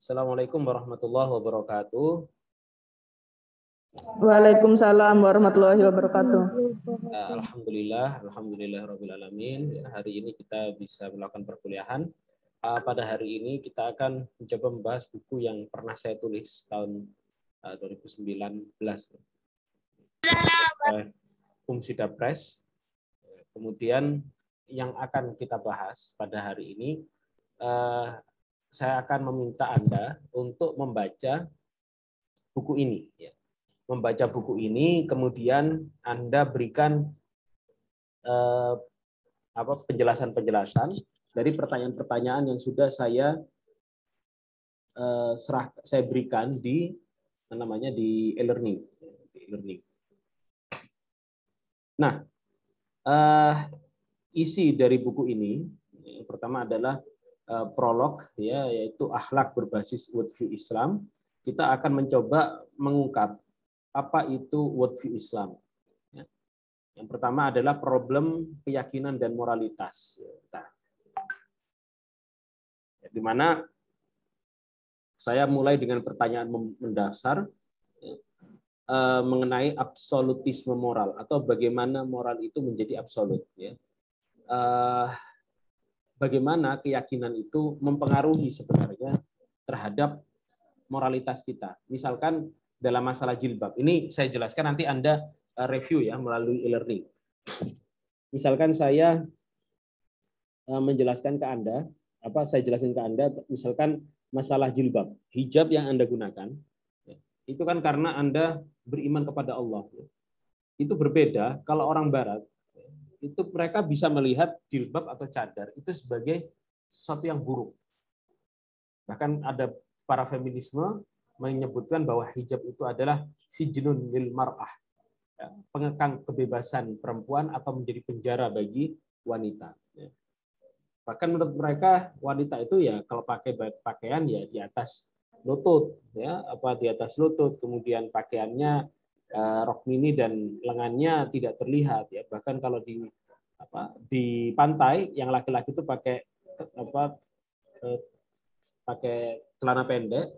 Assalamualaikum warahmatullahi wabarakatuh. Waalaikumsalam warahmatullahi wabarakatuh. Alhamdulillah alamin. Hari ini kita bisa melakukan perkuliahan. Pada hari ini kita akan mencoba membahas buku yang pernah saya tulis tahun 2019. Umsida Press. Kemudian yang akan kita bahas pada hari ini, saya akan meminta Anda untuk membaca buku ini. Membaca buku ini, kemudian Anda berikan penjelasan-penjelasan dari pertanyaan-pertanyaan yang sudah saya berikan di e-learning. Nah, isi dari buku ini yang pertama adalah prolog, yaitu akhlak berbasis worldview Islam. Kita akan mencoba mengungkap apa itu worldview Islam. Yang pertama adalah problem keyakinan dan moralitas. Di mana saya mulai dengan pertanyaan mendasar mengenai absolutisme moral atau bagaimana moral itu menjadi absolut. Bagaimana keyakinan itu mempengaruhi sebenarnya terhadap moralitas kita. Misalkan dalam masalah jilbab. Ini saya jelaskan, nanti Anda review ya melalui e-learning. Misalkan saya menjelaskan ke Anda, saya jelasin ke Anda, misalkan masalah jilbab, hijab yang Anda gunakan, itu kan karena Anda beriman kepada Allah. Itu berbeda kalau orang Barat, itu mereka bisa melihat jilbab atau cadar itu sebagai sesuatu yang buruk. Bahkan ada para feminisme menyebutkan bahwa hijab itu adalah sijnun lil mar'ah, pengekang kebebasan perempuan atau menjadi penjara bagi wanita. Bahkan menurut mereka wanita itu ya kalau pakai pakaian ya di atas lutut, di atas lutut, kemudian pakaiannya rok mini dan lengannya tidak terlihat, bahkan kalau di pantai yang laki-laki itu pakai celana pendek,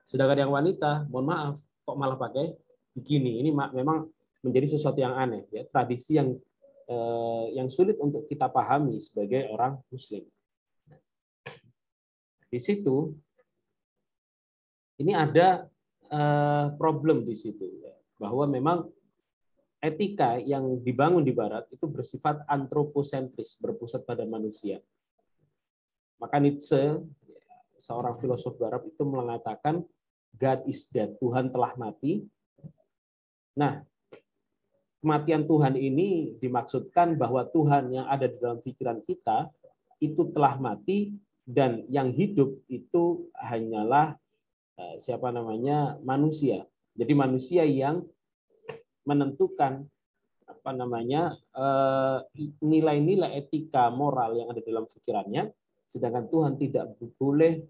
sedangkan yang wanita, mohon maaf, kok malah pakai bikini. Ini memang menjadi sesuatu yang aneh, tradisi yang sulit untuk kita pahami sebagai orang Muslim. Di situ ini ada problem di situ, bahwa memang etika yang dibangun di Barat itu bersifat antroposentris, berpusat pada manusia. Maka Nietzsche, seorang filosof Barat, itu mengatakan God is dead, Tuhan telah mati. Nah, kematian Tuhan ini dimaksudkan bahwa Tuhan yang ada di dalam pikiran kita itu telah mati, dan yang hidup itu hanyalah manusia. Jadi manusia yang menentukan nilai-nilai etika moral yang ada dalam pikirannya, sedangkan Tuhan tidak boleh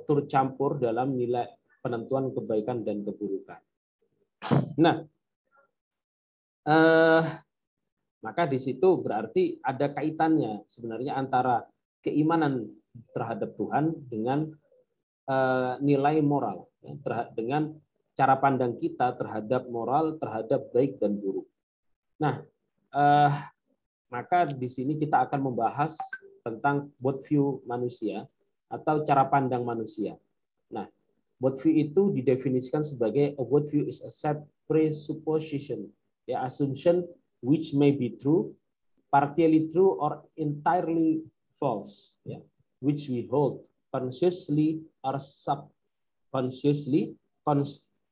turut campur dalam nilai penentuan kebaikan dan keburukan. Nah, maka di situ berarti ada kaitannya sebenarnya antara keimanan terhadap Tuhan dengan nilai moral, dengan cara pandang kita terhadap moral, terhadap baik dan buruk. Nah, maka di sini kita akan membahas tentang worldview manusia atau cara pandang manusia. Nah, worldview itu didefinisikan sebagai a worldview is a set presupposition, assumption which may be true, partially true, or entirely false, which we hold consciously or subconsciously,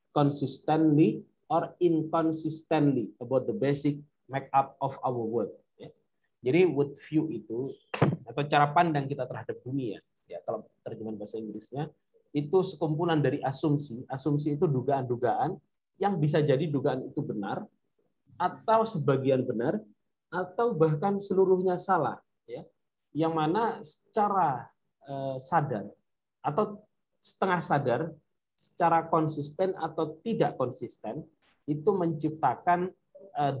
consistently or inconsistently about the basic make-up of our world. Jadi worldview itu atau cara pandang kita terhadap dunia, kalau terjemahan bahasa Inggrisnya, itu sekumpulan dari asumsi. Asumsi itu dugaan-dugaan yang bisa jadi dugaan itu benar, atau sebagian benar, atau bahkan seluruhnya salah. Yang mana secara sadar atau setengah sadar, secara konsisten atau tidak konsisten, itu menciptakan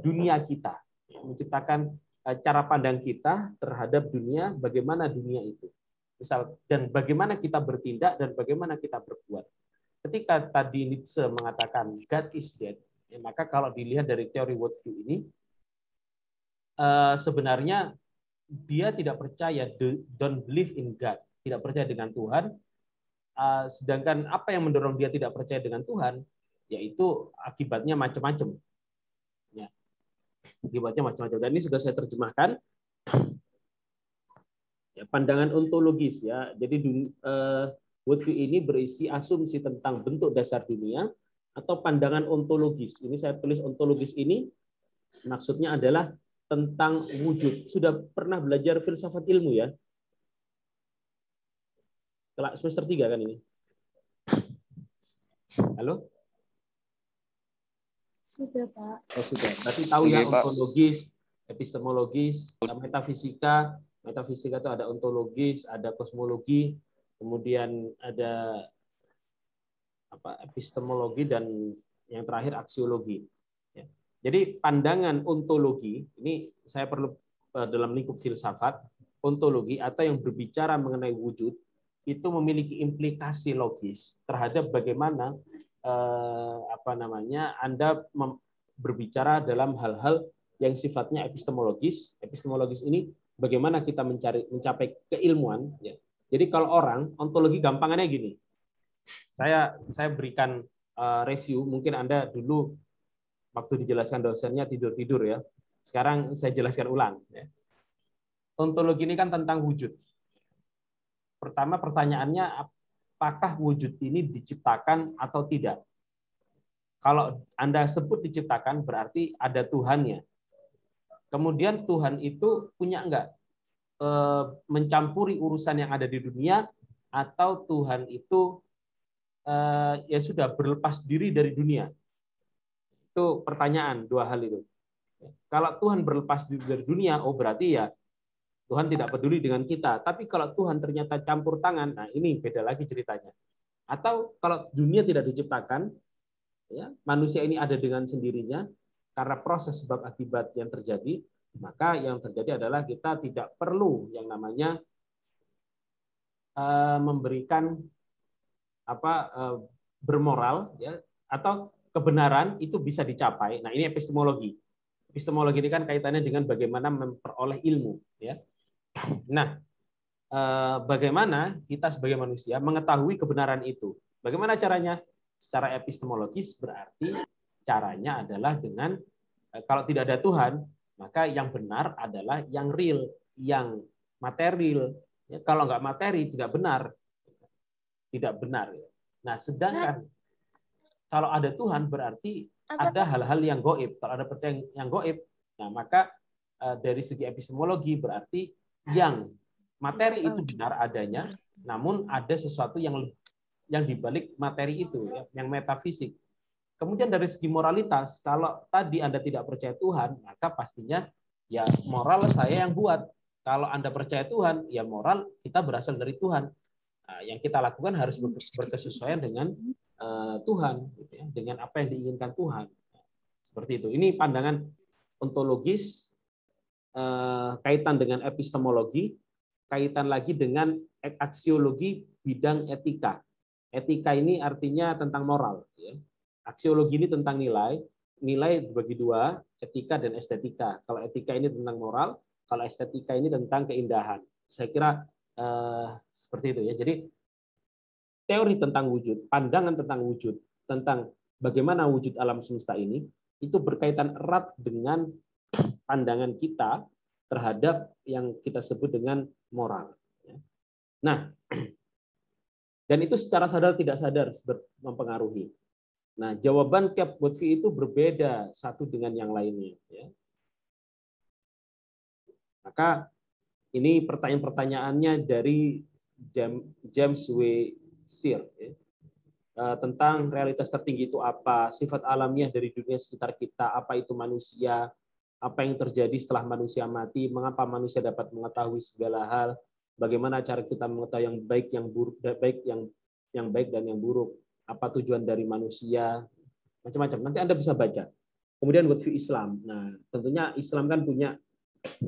dunia kita, menciptakan cara pandang kita terhadap dunia, bagaimana dunia itu. Misal, dan bagaimana kita bertindak dan bagaimana kita berbuat. Ketika tadi Nietzsche mengatakan God is dead, ya, maka kalau dilihat dari teori worldview ini, sebenarnya dia tidak percaya, don't believe in God, tidak percaya dengan Tuhan. Sedangkan apa yang mendorong dia tidak percaya dengan Tuhan, yaitu akibatnya macam-macam. Ya, akibatnya macam-macam. Dan ini sudah saya terjemahkan. Ya, pandangan ontologis ya. Jadi worldview ini berisi asumsi tentang bentuk dasar dunia atau pandangan ontologis. Ini saya tulis ontologis ini maksudnya adalah tentang wujud. Sudah pernah belajar filsafat ilmu ya? Semester 3 kan ini? Halo? Sudah, Pak. Oh, sudah. Berarti tahu ya ontologis, epistemologis, metafisika. Metafisika itu ada ontologis, ada kosmologi, kemudian ada epistemologi, dan yang terakhir aksiologi. Ya. Jadi pandangan ontologi ini saya perlu dalam lingkup filsafat, ontologi atau yang berbicara mengenai wujud itu memiliki implikasi logis terhadap bagaimana Anda berbicara dalam hal-hal yang sifatnya epistemologis. Epistemologis ini bagaimana kita mencapai keilmuan. Ya. Jadi kalau orang ontologi gampangannya gini. Saya berikan review. Mungkin Anda dulu waktu dijelaskan dosennya tidur-tidur ya. Sekarang saya jelaskan ulang. Ya. Ontologi ini kan tentang wujud. Pertama pertanyaannya, apakah wujud ini diciptakan atau tidak? Kalau Anda sebut diciptakan, berarti ada Tuhannya. Kemudian Tuhan itu punya enggak mencampuri urusan yang ada di dunia, atau Tuhan itu ya sudah berlepas diri dari dunia? Itu pertanyaan, dua hal itu. Kalau Tuhan berlepas diri dari dunia, oh berarti ya Tuhan tidak peduli dengan kita. Tapi kalau Tuhan ternyata campur tangan, nah ini beda lagi ceritanya. Atau kalau dunia tidak diciptakan, ya, manusia ini ada dengan sendirinya karena proses sebab akibat yang terjadi, maka yang terjadi adalah kita tidak perlu yang namanya memberikan bermoral, ya, atau kebenaran itu bisa dicapai. Nah ini epistemologi. Epistemologi ini kan kaitannya dengan bagaimana memperoleh ilmu, ya. Nah, bagaimana kita sebagai manusia mengetahui kebenaran itu? Bagaimana caranya? Secara epistemologis berarti caranya adalah dengan kalau tidak ada Tuhan, maka yang benar adalah yang real, yang material. Ya, kalau nggak materi tidak benar, tidak benar. Nah, sedangkan kalau ada Tuhan berarti ada hal-hal yang goib. Kalau ada percaya yang goib, nah maka dari segi epistemologi berarti yang materi itu benar adanya, namun ada sesuatu yang dibalik materi itu, ya, yang metafisik. Kemudian dari segi moralitas, kalau tadi Anda tidak percaya Tuhan, maka pastinya ya moral saya yang buat. Kalau Anda percaya Tuhan, ya moral kita berasal dari Tuhan. Nah, yang kita lakukan harus berkesesuaian dengan Tuhan, gitu ya, dengan apa yang diinginkan Tuhan. Seperti itu. Ini pandangan ontologis, kaitan dengan epistemologi, kaitan lagi dengan aksiologi bidang etika. Etika ini artinya tentang moral. Ya. Aksiologi ini tentang nilai. Nilai dibagi dua, etika dan estetika. Kalau etika ini tentang moral, kalau estetika ini tentang keindahan. Saya kira seperti itu ya. Jadi teori tentang wujud, pandangan tentang wujud, tentang bagaimana wujud alam semesta ini, itu berkaitan erat dengan pandangan kita terhadap yang kita sebut dengan moral. Nah, dan itu secara sadar tidak sadar mempengaruhi. Nah, jawaban Cap Worldview itu berbeda satu dengan yang lainnya. Ya. Maka ini pertanyaan-pertanyaannya dari James W. Sear. Ya. Tentang realitas tertinggi itu apa, sifat alamiah dari dunia sekitar kita, apa itu manusia, apa yang terjadi setelah manusia mati, mengapa manusia dapat mengetahui segala hal, bagaimana cara kita mengetahui yang baik, yang buruk, yang baik dan yang buruk, apa tujuan dari manusia, macam-macam. Nanti Anda bisa baca. Kemudian worldview Islam. Nah, tentunya Islam kan punya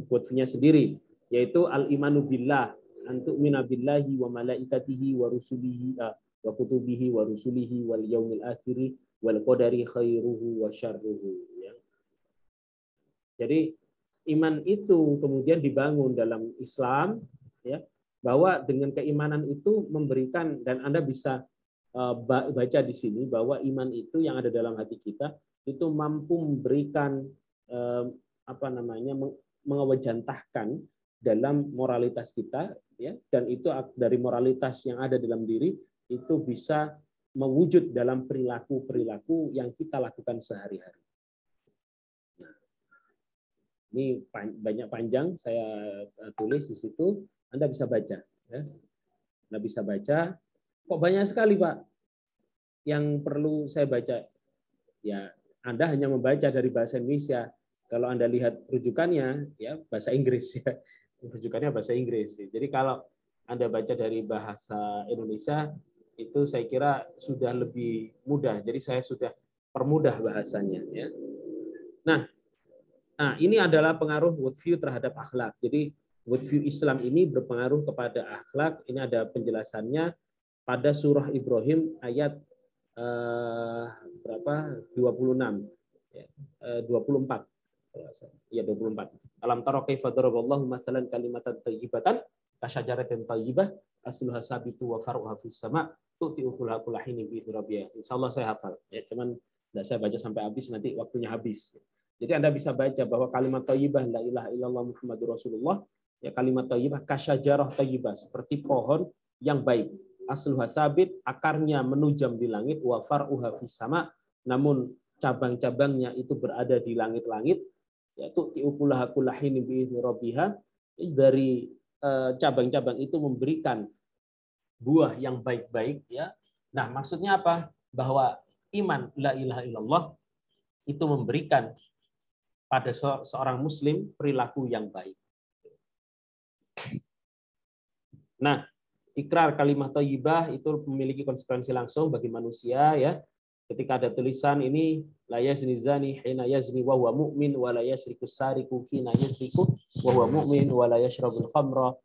worldview-nya sendiri, yaitu al-imanu billah antu'mina billahi wa malaikatihi wa rusulihi wa kutubihi wa rusulihi wal yaumil akhiri wal qadari khairuhu wa syarruhu, ya. Jadi iman itu kemudian dibangun dalam Islam, ya, bahwa dengan keimanan itu memberikan, dan Anda bisa baca di sini bahwa iman itu yang ada dalam hati kita itu mampu memberikan mengewajantahkan dalam moralitas kita, ya, dan itu dari moralitas yang ada dalam diri itu bisa mewujud dalam perilaku-perilaku yang kita lakukan sehari-hari. Nah, ini banyak panjang saya tulis di situ, Anda bisa baca, ya. Anda bisa baca. Kok banyak sekali, Pak, yang perlu saya baca? Ya, Anda hanya membaca dari bahasa Indonesia. Kalau Anda lihat rujukannya, ya bahasa Inggris, ya. Rujukannya bahasa Inggris. Jadi kalau Anda baca dari bahasa Indonesia, itu saya kira sudah lebih mudah. Jadi saya sudah permudah bahasanya, ya. Nah, ini adalah pengaruh worldview terhadap akhlak. Jadi worldview Islam ini berpengaruh kepada akhlak. Ini ada penjelasannya pada surah Ibrahim ayat berapa? 26, ya, 24. Ya 24. Alam tara kaifa daraballahu mathalan kalimatan thayyibatan kasyajaratin thayyibah asluha sabitu wa faruha fis sama' tu'ti ukulaha kullahini bi rabbiyah. Insyaallah saya hafal. Ya, cuman enggak saya baca sampai habis, nanti waktunya habis. Jadi Anda bisa baca bahwa kalimat thayyibah la ilaha illallah Muhammadur Rasulullah, ya, kalimat thayyibah kasyajarah thayyibah, seperti pohon yang baik. Asluha sabit, akarnya menujam di langit, wa faruha fis sama', namun cabang-cabangnya itu berada di langit-langit. Yaitu tiukulaha kullahini biizni rabbiha, dari cabang-cabang itu memberikan buah yang baik-baik, ya. Nah, maksudnya apa? Bahwa iman la ilaha illallah itu memberikan pada seorang muslim perilaku yang baik. Nah, ikrar kalimat thayyibah itu memiliki konsekuensi langsung bagi manusia, ya. Ketika ada tulisan ini la yazni zani hina yazni wa huwa mu'min wa la yasriku sariku hina yasriku wa huwa mu'min wa la yashrabul khamra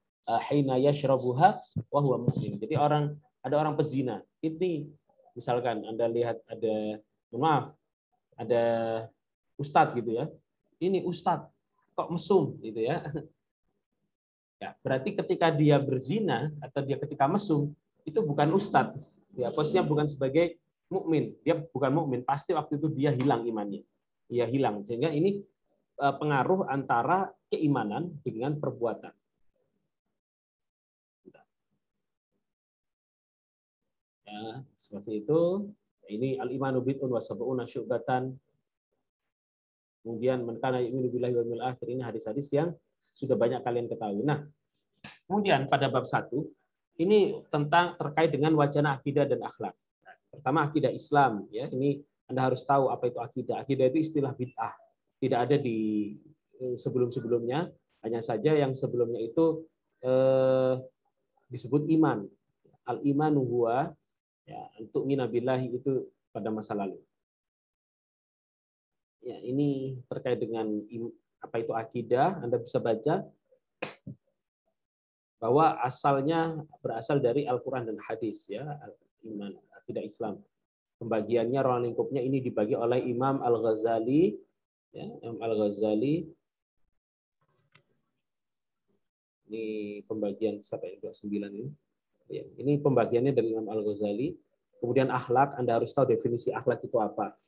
hina yashrabuha wa huwa mu'min. Jadi ada orang pezina. Ini misalkan Anda lihat ada ustadz gitu, ya. Ini ustadz kok mesum gitu, ya. Ya, berarti ketika dia berzina atau dia ketika mesum itu bukan ustadz. Ya, posisinya bukan sebagai mukmin, dia bukan mukmin, pasti waktu itu dia hilang imannya, dia hilang. Sehingga ini pengaruh antara keimanan dengan perbuatan. Ya, seperti itu. Ini al-imanu bid'un wa sab'una syu'batan. Kemudian man kana yu'minu billahi wal yawmil akhir, ini hadis-hadis yang sudah banyak kalian ketahui. Nah, kemudian pada bab 1 ini tentang terkait dengan wacana akidah dan akhlak. Pertama akidah Islam, ya. Ini Anda harus tahu apa itu akidah. Akidah itu istilah bid'ah. Tidak ada di sebelum-sebelumnya, hanya saja yang sebelumnya itu disebut iman. Al-imanu huwa, ya, untuk minabillahi, itu pada masa lalu. Ya, ini terkait dengan apa itu akidah, Anda bisa baca bahwa asalnya berasal dari Al-Qur'an dan hadis, ya, iman. Akidah Islam. Pembagiannya, ruang lingkupnya ini dibagi oleh Imam Al-Ghazali, ya, Imam Al-Ghazali. Ini pembagian sampai 29 ini. Ya, ini pembagiannya dari Imam Al-Ghazali. Kemudian akhlak, Anda harus tahu definisi akhlak itu apa.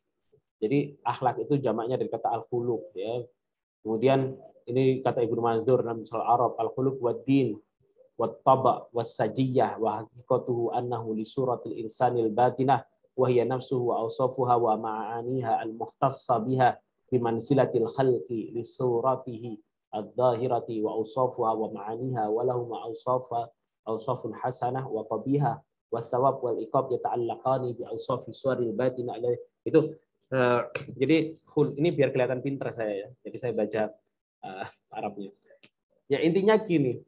Jadi akhlak itu jamaknya dari kata al-khuluq, ya. Kemudian ini kata Ibnu Manzur dalam Surah Arab, al-khuluq wad din wat-taba' was-sajiyah wa haqiqatuhu annahu li suratil insanil batinah wa hiya nafsuhu wa awsafuha wa ma'aniha al-muhtassa biha bimanzilatil khalqi li suratihi ad-dhahirati wa awsafuha wa ma'aniha wa lahum awsafun hasanah wa qabihah wa thawab wal iqab yata'allaqani bi awsafi suwaril batinah. Itu jadi ini biar kelihatan pintar saya, ya. Jadi saya baca Arabnya. Ya, intinya gini.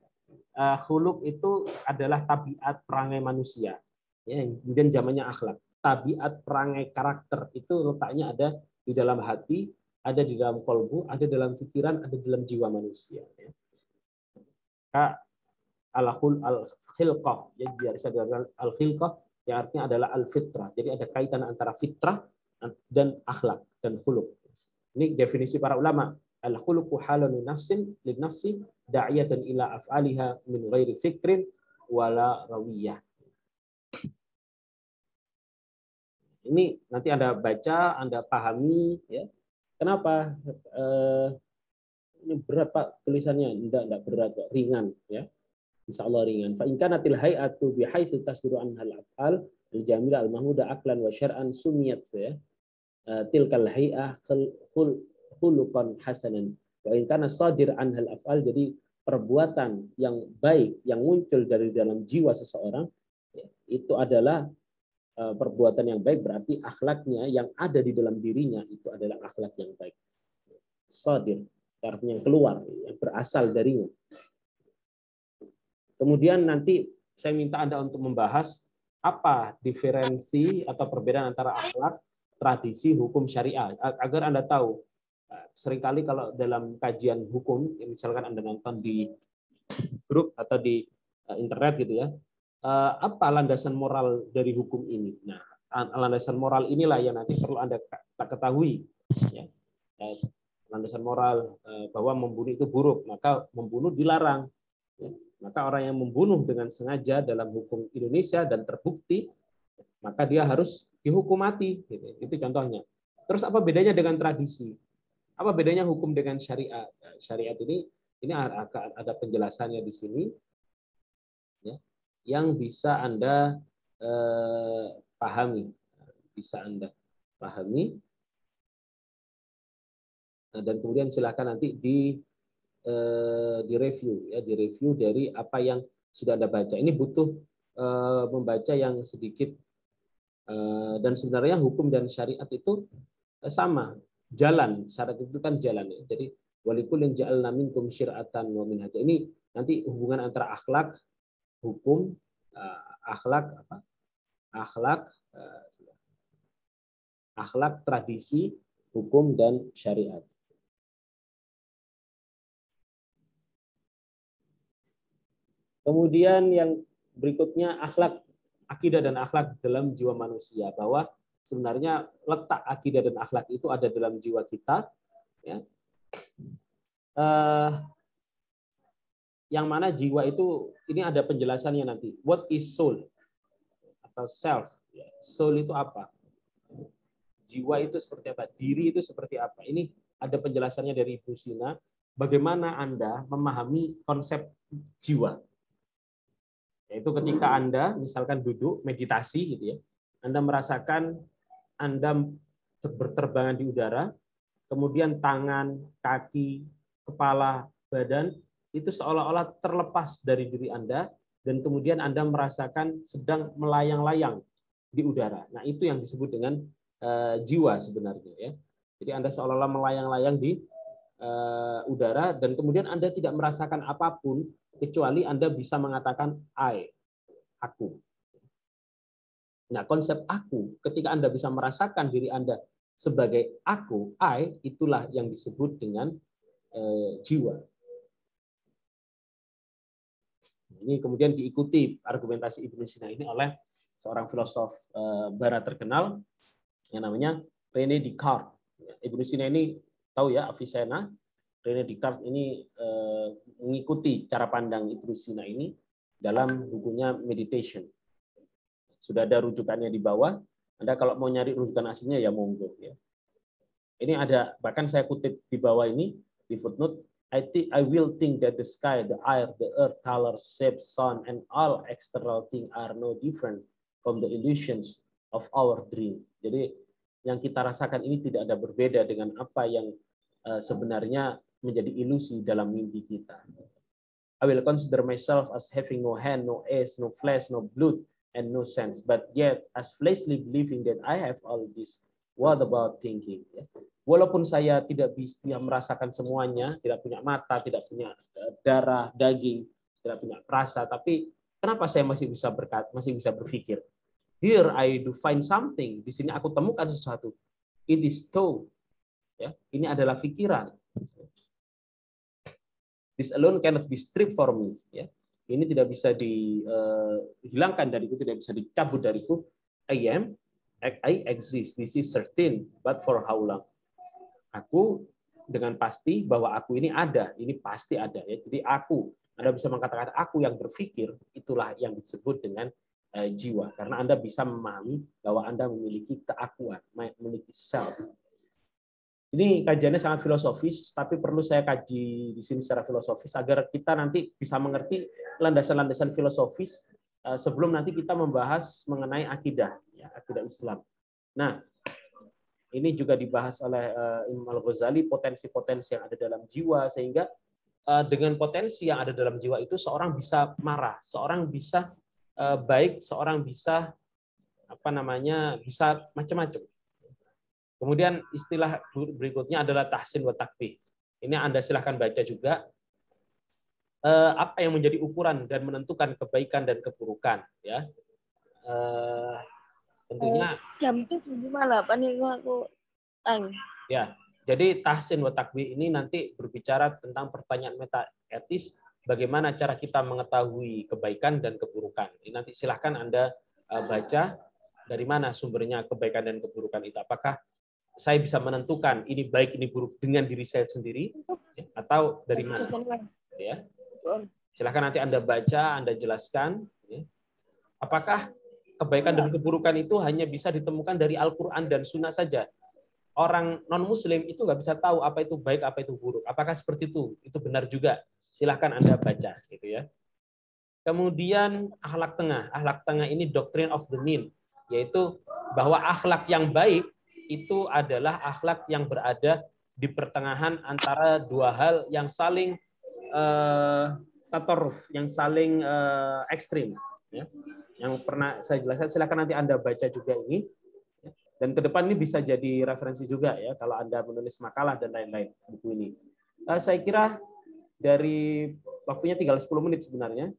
Khuluq itu adalah tabiat perangai manusia, ya, kemudian zamannya akhlak. Tabiat perangai karakter itu letaknya ada di dalam hati, ada di dalam kolbu, ada dalam pikiran, ada dalam jiwa manusia, ya. al-khilqah, ya biasa dengan al-khilqah yang artinya adalah al-fitrah. Jadi ada kaitan antara fitrah dan akhlak dan khuluq. Ini definisi para ulama. Al-khuluqu halun lin nafsi da'iyatan ila af'aliha min ghairi fikrin wala rawiyah. Ini nanti Anda baca, Anda pahami, ya. Kenapa? Ini berat Pak tulisannya? Enggak berat, Pak. Ringan, ya. Insya Allah ringan. Fa in kanatil hay'atu bihaitsu tasdiru anhal af'al al-jamila al-mahmuda aqlan wa syar'an sumiyat, ya. Tilkal hay'ah khuluqan hasanan. Wa in kana sadir anhal af'al, jadi perbuatan yang baik yang muncul dari dalam jiwa seseorang, ya, itu adalah perbuatan yang baik, berarti akhlaknya yang ada di dalam dirinya itu adalah akhlak yang baik. Sadir, artinya yang keluar, yang berasal darinya. Kemudian nanti saya minta Anda untuk membahas apa diferensi atau perbedaan antara akhlak, tradisi, hukum syariah, agar Anda tahu. Seringkali kalau dalam kajian hukum, misalkan Anda nonton di grup atau di internet gitu ya, apa landasan moral dari hukum ini? Nah, landasan moral inilah yang nanti perlu Anda ketahui. Ya. Landasan moral bahwa membunuh itu buruk, maka membunuh dilarang. Ya. Maka orang yang membunuh dengan sengaja dalam hukum Indonesia dan terbukti, maka dia harus dihukum mati. Gitu. Itu contohnya. Terus apa bedanya dengan tradisi? Apa bedanya hukum dengan syariat? Syariat ini ada penjelasannya di sini. Ya. Yang bisa Anda pahami, dan kemudian silakan nanti di review, ya, di review dari apa yang sudah Anda baca. Ini butuh membaca yang sedikit, dan sebenarnya hukum dan syariat itu sama, jalan. Syarat itu kan jalan, ya. Jadi walikullin ja'alna minkum syir'atan wa minhaja. Ini nanti hubungan antara akhlak, hukum, akhlak, tradisi, hukum, dan syariat. Kemudian yang berikutnya akhlak, akidah dan akhlak dalam jiwa manusia, bahwa sebenarnya letak akidah dan akhlak itu ada dalam jiwa kita, ya. Yang mana jiwa itu, ini ada penjelasannya nanti. What is soul? Atau self. Soul itu apa? Jiwa itu seperti apa? Diri itu seperti apa? Ini ada penjelasannya dari Ibu Sina. Bagaimana Anda memahami konsep jiwa? Yaitu ketika Anda misalkan duduk meditasi gitu ya, Anda merasakan Anda berterbangan di udara, kemudian tangan, kaki, kepala, badan itu seolah-olah terlepas dari diri Anda, dan kemudian Anda merasakan sedang melayang-layang di udara. Nah, itu yang disebut dengan jiwa sebenarnya, ya. Jadi Anda seolah-olah melayang-layang di udara, dan kemudian Anda tidak merasakan apapun kecuali Anda bisa mengatakan aku. Nah, konsep aku, ketika Anda bisa merasakan diri Anda sebagai aku, itulah yang disebut dengan jiwa. Ini kemudian diikuti argumentasi Ibnu Sina ini oleh seorang filosof barat terkenal yang namanya René Descartes. Ibnu Sina ini tahu ya, Avicenna. René Descartes ini mengikuti cara pandang Ibnu Sina ini dalam bukunya Meditation. Sudah ada rujukannya di bawah. Anda kalau mau nyari rujukan aslinya ya monggo, ya. Ini ada, bahkan saya kutip di bawah ini di footnote, I will think that the sky, the air, the earth, color, shape, sun, and all external things are no different from the illusions of our dream. Jadi yang kita rasakan ini tidak ada berbeda dengan apa yang sebenarnya menjadi ilusi dalam mimpi kita. I will consider myself as having no hand, no eyes, no flesh, no blood, and no sense, but yet as fleshly believing that I have all this. What about thinking? Walaupun saya tidak bisa merasakan semuanya, tidak punya mata, tidak punya darah, daging, tidak punya rasa, tapi kenapa saya masih bisa berpikir? Here I do find something. Di sini aku temukan sesuatu. It is thought. Ya, ini adalah pikiran. This alone cannot be stripped for me. Ya. Ini tidak bisa dihilangkan dariku, tidak bisa dicabut dariku. I exist. This is certain, but for how long? Aku dengan pasti bahwa aku ini ada, ini pasti ada ya. Jadi aku, Anda bisa mengatakan aku yang berpikir, itulah yang disebut dengan jiwa. Karena Anda bisa memahami bahwa Anda memiliki keakuan, memiliki self. Ini kajiannya sangat filosofis, tapi perlu saya kaji di sini secara filosofis agar kita nanti bisa mengerti landasan-landasan filosofis sebelum nanti kita membahas mengenai akidah, ya, akidah Islam. Nah, ini juga dibahas oleh Imam Al-Ghazali, potensi-potensi yang ada dalam jiwa, sehingga dengan potensi yang ada dalam jiwa itu seorang bisa marah, seorang bisa baik, seorang bisa bisa macam-macam. Kemudian istilah berikutnya adalah tahsin wa takbih. Ini Anda silahkan baca juga apa yang menjadi ukuran dan menentukan kebaikan dan keburukan, ya. Tentunya jam 7.58 itu aku tanya. Ya, jadi tahsin wa takbih ini nanti berbicara tentang pertanyaan meta etis, bagaimana cara kita mengetahui kebaikan dan keburukan. Ini nanti silahkan Anda baca dari mana sumbernya kebaikan dan keburukan itu. Apakah saya bisa menentukan ini baik ini buruk dengan diri saya sendiri, ya, atau dari mana? Ya. Silahkan nanti Anda baca, Anda jelaskan. Ya. Apakah kebaikan dan keburukan itu hanya bisa ditemukan dari Al-Quran dan Sunnah saja? Orang non-Muslim itu nggak bisa tahu apa itu baik, apa itu buruk. Apakah seperti itu? Itu benar juga. Silahkan Anda baca, gitu ya. Kemudian akhlak tengah. Akhlak tengah ini doctrine of the mean, yaitu bahwa akhlak yang baik itu adalah akhlak yang berada di pertengahan antara dua hal yang saling tatoruf, yang saling ekstrim. Ya. Yang pernah saya jelaskan, silakan nanti Anda baca juga ini. Dan ke depan ini bisa jadi referensi juga ya kalau Anda menulis makalah dan lain-lain buku ini. Saya kira dari waktunya tinggal 10 menit sebenarnya.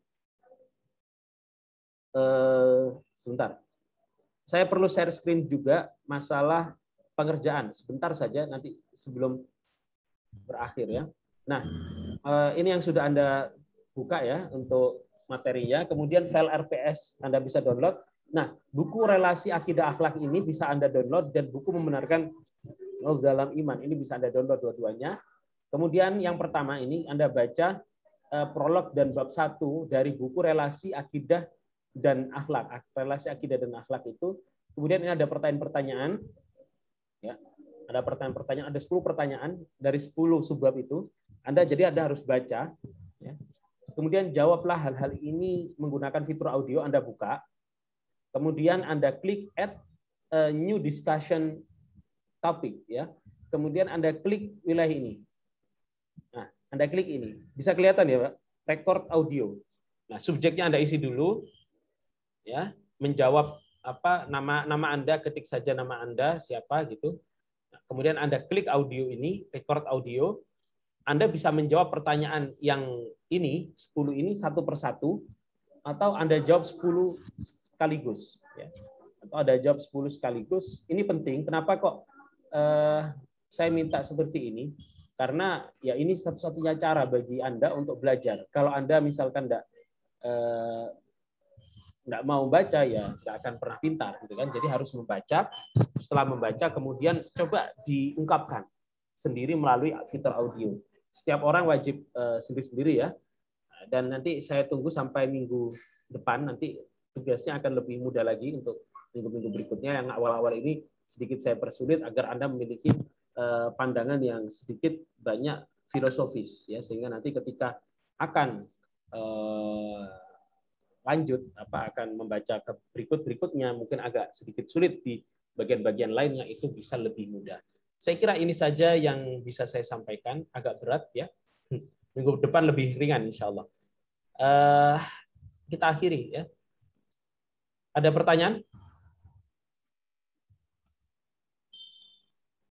Sebentar. Saya perlu share screen juga masalah pengerjaan sebentar saja nanti sebelum berakhir ya. Nah, ini yang sudah Anda buka ya untuk materinya. Kemudian file RPS Anda bisa download. Nah, buku relasi akidah akhlak ini bisa Anda download dan buku membenarkan dalam iman ini bisa Anda download dua-duanya. Kemudian yang pertama ini Anda baca prolog dan bab 1 dari buku relasi akidah dan akhlak. Relasi akidah dan akhlak itu. Kemudian ini ada pertanyaan-pertanyaan. Ya, ada pertanyaan-pertanyaan, ada 10 pertanyaan dari 10 subbab itu. Jadi Anda harus baca. Ya. Kemudian jawablah hal-hal ini menggunakan fitur audio, Anda buka. Kemudian Anda klik add a new discussion topic. Ya. Kemudian Anda klik wilayah ini. Nah, Anda klik ini. Bisa kelihatan ya, Pak? Record audio. Nah, subjeknya Anda isi dulu. Ya, menjawab nama Anda, ketik saja nama Anda siapa gitu. Nah, kemudian Anda klik audio ini, record audio. Anda bisa menjawab pertanyaan yang ini 10 ini satu persatu atau Anda jawab 10 sekaligus ya. Atau Anda jawab 10 sekaligus. Ini penting. Kenapa kok saya minta seperti ini? Karena ya ini satu-satunya cara bagi Anda untuk belajar. Kalau Anda misalkan nggak mau baca ya nggak akan pernah pintar gitu kan. Jadi harus membaca. Setelah membaca kemudian coba diungkapkan sendiri melalui fitur audio. Setiap orang wajib sendiri-sendiri ya. Dan nanti saya tunggu sampai minggu depan, nanti tugasnya akan lebih mudah lagi untuk minggu-minggu berikutnya. Yang awal-awal ini sedikit saya persulit agar Anda memiliki pandangan yang sedikit banyak filosofis ya, sehingga nanti ketika akan lanjut akan membaca ke berikutnya mungkin agak sedikit sulit di bagian-bagian lainnya, itu bisa lebih mudah. Saya kira ini saja yang bisa saya sampaikan, agak berat ya. Minggu depan lebih ringan insya Allah. Kita akhiri ya. Ada pertanyaan?